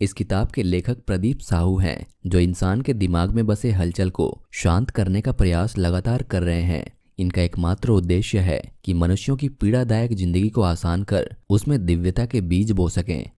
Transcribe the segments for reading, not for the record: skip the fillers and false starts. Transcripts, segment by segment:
इस किताब के लेखक प्रदीप साहू हैं, जो इंसान के दिमाग में बसे हलचल को शांत करने का प्रयास लगातार कर रहे हैं। इनका एकमात्र उद्देश्य है कि मनुष्यों की पीड़ादायक जिंदगी को आसान कर उसमें दिव्यता के बीज बो सकें।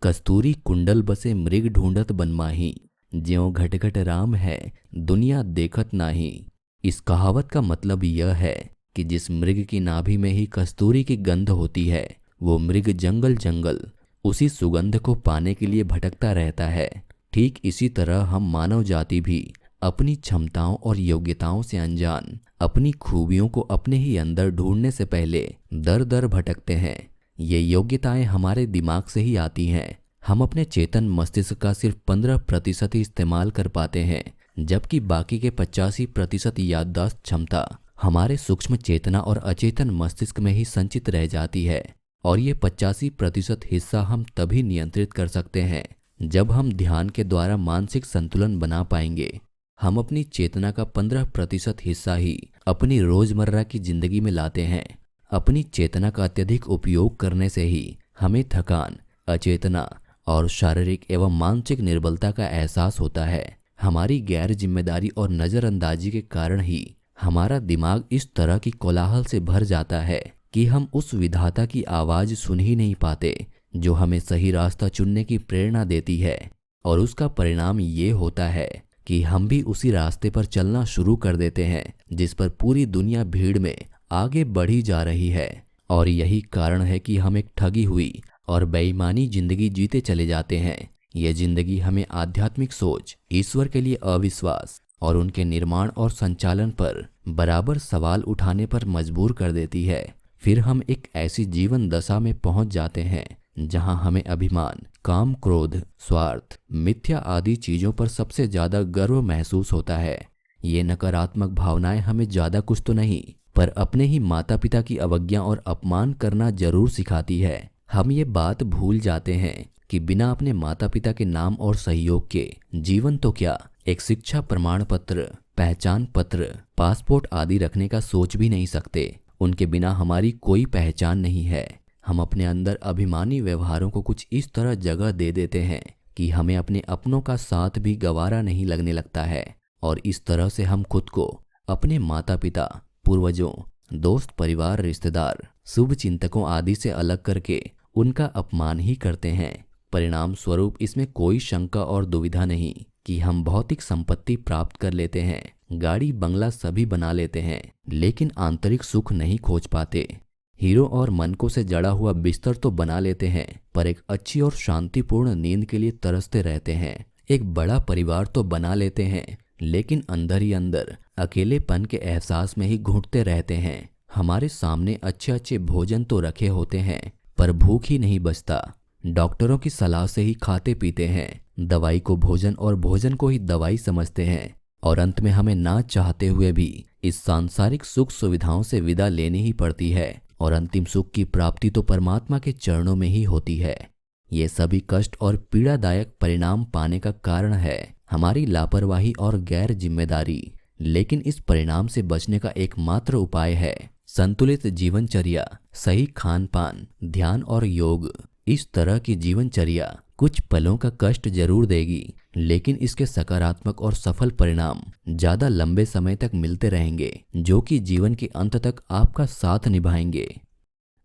कस्तूरी कुंडल बसे मृग ढूंढत बनमाही, ज्यों घट घट राम है दुनिया देखत नाही। इस कहावत का मतलब यह है कि जिस मृग की नाभि में ही कस्तूरी की गंध होती है, वो मृग जंगल जंगल उसी सुगंध को पाने के लिए भटकता रहता है। ठीक इसी तरह हम मानव जाति भी अपनी क्षमताओं और योग्यताओं से अनजान अपनी खूबियों को अपने ही अंदर ढूंढने से पहले दर दर भटकते हैं। ये योग्यताएं हमारे दिमाग से ही आती हैं। हम अपने चेतन मस्तिष्क का सिर्फ 15% ही इस्तेमाल कर पाते हैं, जबकि बाकी के 85% याददाश्त क्षमता हमारे सूक्ष्म चेतना और अचेतन मस्तिष्क में ही संचित रह जाती है। और ये 85% हिस्सा हम तभी नियंत्रित कर सकते हैं जब हम ध्यान के द्वारा मानसिक संतुलन बना पाएंगे। हम अपनी चेतना का 15% हिस्सा ही अपनी रोजमर्रा की जिंदगी में लाते हैं। अपनी चेतना का अत्यधिक उपयोग करने से ही हमें थकान, अचेतना और शारीरिक एवं मानसिक निर्बलता का एहसास होता है। हमारी गैर जिम्मेदारी और नज़रअंदाजी के कारण ही हमारा दिमाग इस तरह की कोलाहल से भर जाता है कि हम उस विधाता की आवाज़ सुन ही नहीं पाते जो हमें सही रास्ता चुनने की प्रेरणा देती है। और उसका परिणाम ये होता है कि हम भी उसी रास्ते पर चलना शुरू कर देते हैं जिस पर पूरी दुनिया भीड़ में आगे बढ़ी जा रही है। और यही कारण है कि हम एक ठगी हुई और बेईमानी जिंदगी जीते चले जाते हैं। ये जिंदगी हमें आध्यात्मिक सोच, ईश्वर के लिए अविश्वास और उनके निर्माण और संचालन पर बराबर सवाल उठाने पर मजबूर कर देती है। फिर हम एक ऐसी जीवन दशा में पहुंच जाते हैं जहां हमें अभिमान, काम, क्रोध, स्वार्थ, मिथ्या आदि चीजों पर सबसे ज्यादा गर्व महसूस होता है। ये नकारात्मक भावनाएं हमें ज्यादा कुछ तो नहीं, पर अपने ही माता पिता की अवज्ञा और अपमान करना जरूर सिखाती है। हम ये बात भूल जाते हैं कि बिना अपने माता पिता के नाम और सहयोग के जीवन तो क्या, एक शिक्षा प्रमाण पत्र, पहचान पत्र, पासपोर्ट आदि रखने का सोच भी नहीं सकते। उनके बिना हमारी कोई पहचान नहीं है। हम अपने अंदर अभिमानी व्यवहारों को कुछ इस तरह जगह दे देते हैं कि हमें अपने अपनों का साथ भी गवारा नहीं लगने लगता है। और इस तरह से हम खुद को अपने माता पिता, पूर्वजों, दोस्त, परिवार, रिश्तेदार, शुभ चिंतकों आदि से अलग करके उनका अपमान ही करते हैं। परिणाम स्वरूप इसमें कोई शंका और दुविधा नहीं कि हम भौतिक संपत्ति प्राप्त कर लेते हैं, गाड़ी बंगला सभी बना लेते हैं, लेकिन आंतरिक सुख नहीं खोज पाते। हीरो और मनकों से जड़ा हुआ बिस्तर तो बना लेते हैं, पर एक अच्छी और शांतिपूर्ण नींद के लिए तरसते रहते हैं। एक बड़ा परिवार तो बना लेते हैं, लेकिन अंदर ही अंदर अकेलेपन के एहसास में ही घुटते रहते हैं। हमारे सामने अच्छे अच्छे भोजन तो रखे होते हैं, पर भूख ही नहीं बचता। डॉक्टरों की सलाह से ही खाते पीते हैं, दवाई को भोजन और भोजन को ही दवाई समझते हैं। और अंत में हमें ना चाहते हुए भी इस सांसारिक सुख सुविधाओं से विदा लेनी ही पड़ती है। और अंतिम सुख की प्राप्ति तो परमात्मा के चरणों में ही होती है। ये सभी कष्ट और पीड़ादायक परिणाम पाने का कारण है हमारी लापरवाही और गैर जिम्मेदारी। लेकिन इस परिणाम से बचने का एकमात्र उपाय है संतुलित जीवनचर्या, सही खान पान, ध्यान और योग। इस तरह की जीवनचर्या कुछ पलों का कष्ट जरूर देगी, लेकिन इसके सकारात्मक और सफल परिणाम ज्यादा लंबे समय तक मिलते रहेंगे, जो कि जीवन के अंत तक आपका साथ निभाएंगे।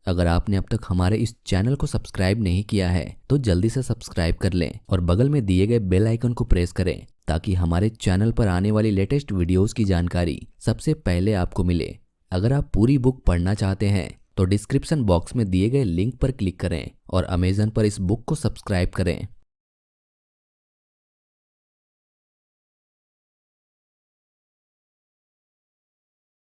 अगर आपने अब तक हमारे इस चैनल को सब्सक्राइब नहीं किया है तो जल्दी से सब्सक्राइब कर लें और बगल में दिए गए बेल आइकन को प्रेस करें ताकि हमारे चैनल पर आने वाली लेटेस्ट वीडियोस की जानकारी सबसे पहले आपको मिले। अगर आप पूरी बुक पढ़ना चाहते हैं तो डिस्क्रिप्शन बॉक्स में दिए गए लिंक पर क्लिक करें और अमेज़न पर इस बुक को सब्सक्राइब करें।